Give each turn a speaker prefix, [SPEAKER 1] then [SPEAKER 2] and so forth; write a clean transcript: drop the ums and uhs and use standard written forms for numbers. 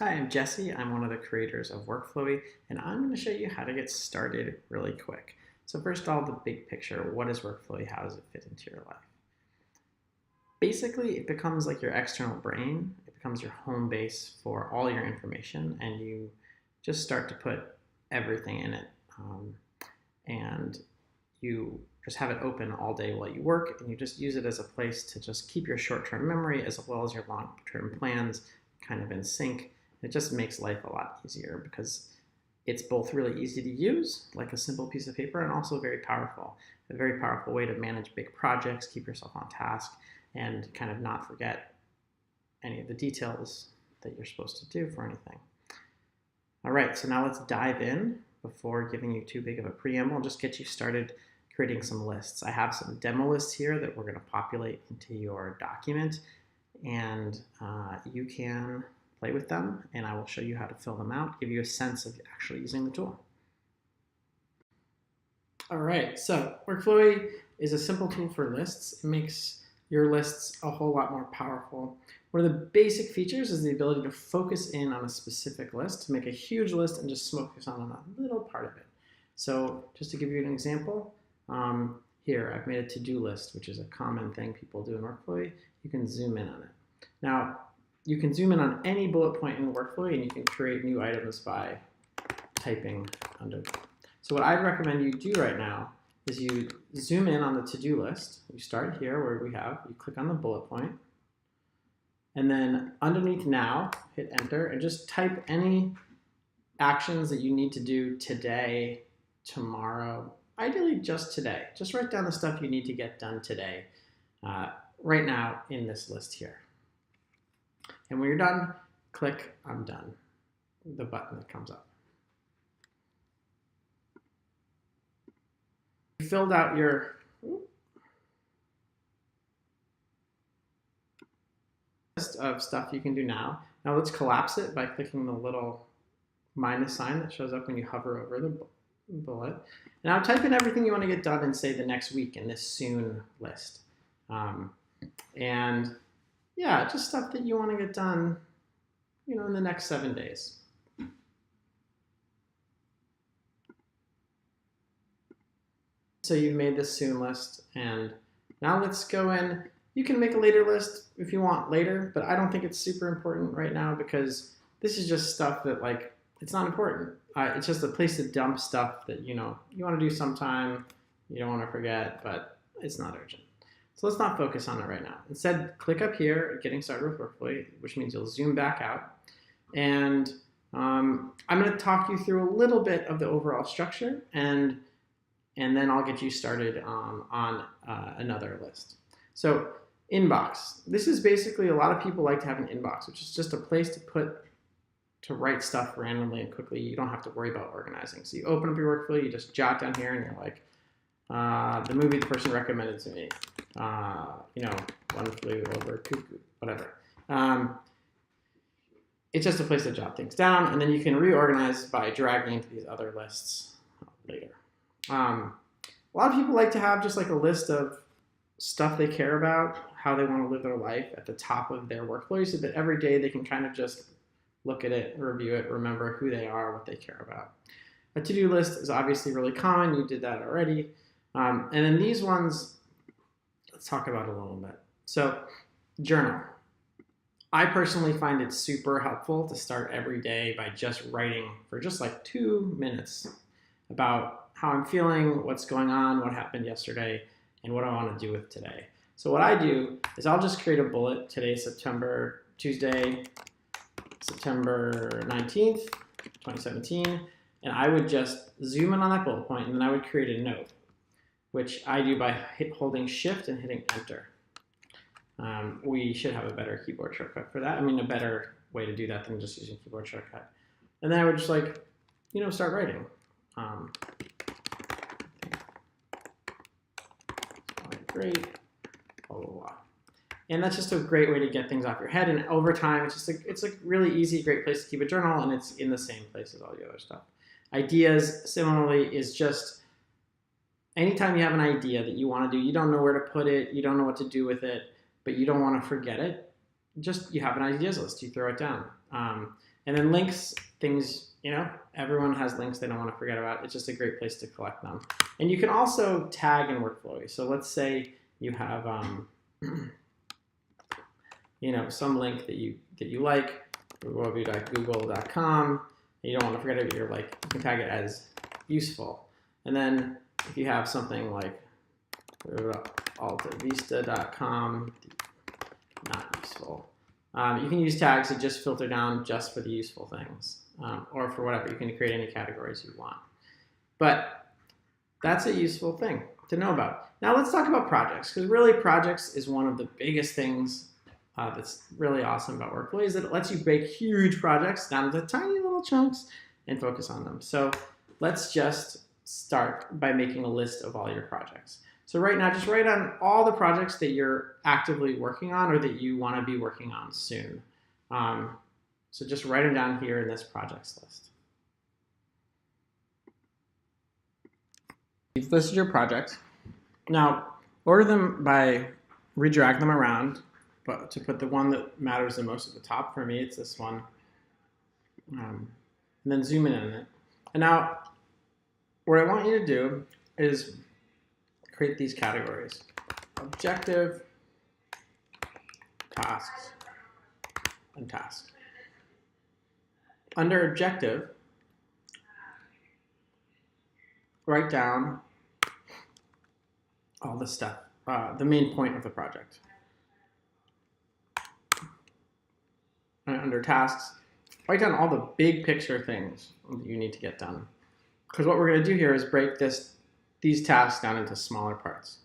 [SPEAKER 1] Hi, I'm Jesse. I'm one of the creators of Workflowy, and I'm going to show you how to get started really quick. So first of all, the big picture. What is Workflowy? How does it fit into your life? Basically, it becomes like your external brain. It becomes your home base for all your information, and you just start to put everything in it. And you just have it open all day while you work, and you just use it as a place to just keep your short-term memory as well as your long-term plans kind of in sync. It just makes life a lot easier because it's both really easy to use, like a simple piece of paper, and also very powerful. A very powerful way to manage big projects, keep yourself on task, and kind of not forget any of the details that you're supposed to do for anything. All right, so now let's dive in. Before giving you too big of a preamble, I'll just get you started creating some lists. I have some demo lists here that we're going to populate into your document, and you can play with them, and I will show you how to fill them out, give you a sense of actually using the tool. All right, so Workflowy is a simple tool for lists. It makes your lists a whole lot more powerful. One of the basic features is the ability to focus in on a specific list, to make a huge list and just focus on a little part of it. So just to give you an example, here I've made a to-do list, which is a common thing people do in Workflowy. You can zoom in on it. Now, you can zoom in on any bullet point in Workflowy, and you can create new items by typing under. So what I'd recommend you do right now is you zoom in on the to-do list. You start here where you click on the bullet point, and then underneath now, hit enter, and just type any actions that you need to do today, tomorrow, ideally just today. Just write down the stuff you need to get done today, right now in this list here. And when you're done, click I'm done, the button that comes up. You filled out your list of stuff you can do now. Now let's collapse it by clicking the little minus sign that shows up when you hover over the bullet. Now type in everything you want to get done in, say, the next week in this soon list. And yeah, just stuff that you want to get done, in the next 7 days. So you've made this soon list, and now let's go in. You can make a later list if you want later, but I don't think it's super important right now because this is just stuff that, it's not important. It's just a place to dump stuff that, you want to do sometime, you don't want to forget, but it's not urgent. So let's not focus on it right now. Instead, click up here at Getting Started with Workflowy, which means you'll zoom back out. And I'm going to talk you through a little bit of the overall structure, and then I'll get you started on another list. So inbox. This is basically, a lot of people like to have an inbox, which is just a place to write stuff randomly and quickly. You don't have to worry about organizing. So you open up your Workflowy, you just jot down here, and you're like, the movie the person recommended to me, One Flew Over Cuckoo, whatever. It's just a place to jot things down, and then you can reorganize by dragging into these other lists later. A lot of people like to have just like a list of stuff they care about, how they want to live their life at the top of their Workflowy, so that every day they can kind of just look at it, review it, remember who they are, what they care about. A to-do list is obviously really common. You did that already. And then these ones, let's talk about a little bit. So journal. I personally find it super helpful to start every day by just writing for just like 2 minutes about how I'm feeling, what's going on, what happened yesterday, and what I want to do with today. So what I do is I'll just create a bullet. Today's Tuesday, September 19th, 2017. And I would just zoom in on that bullet point, and then I would create a note, which I do by holding Shift and hitting Enter. We should have a better keyboard shortcut for that. A better way to do that than just using keyboard shortcut. And then I would just start writing. Great, blah, blah, blah. And that's just a great way to get things off your head. And over time, it's a really easy, great place to keep a journal, and it's in the same place as all the other stuff. Ideas, similarly, is just anytime you have an idea that you want to do, you don't know where to put it, you don't know what to do with it, but you don't want to forget it, you have an ideas list, you throw it down. And then links, things, everyone has links they don't want to forget about. It's just a great place to collect them. And you can also tag in Workflowy. So let's say you have, some link that you like, workflowy.google.com. You don't want to forget it. You can tag it as useful. And then if you have something like altavista.com, not useful. You can use tags to just filter down just for the useful things, or for whatever. You can create any categories you want. But that's a useful thing to know about. Now let's talk about projects, because really projects is one of the biggest things that's really awesome about Workflowy, is that it lets you break huge projects down into tiny little chunks and focus on them. So let's just start by making a list of all your projects. So right now, just write on all the projects that you're actively working on or that you want to be working on soon. So just write them down here in this projects list. You've listed your projects. Now, order them by redrag them around, but to put the one that matters the most at the top. For me, it's this one. And then zoom in on it. And now, what I want you to do is create these categories: objective, tasks, and task. Under objective, write down all the stuff, the main point of the project. And under tasks, write down all the big picture things that you need to get done. Because what we're going to do here is break these tasks down into smaller parts.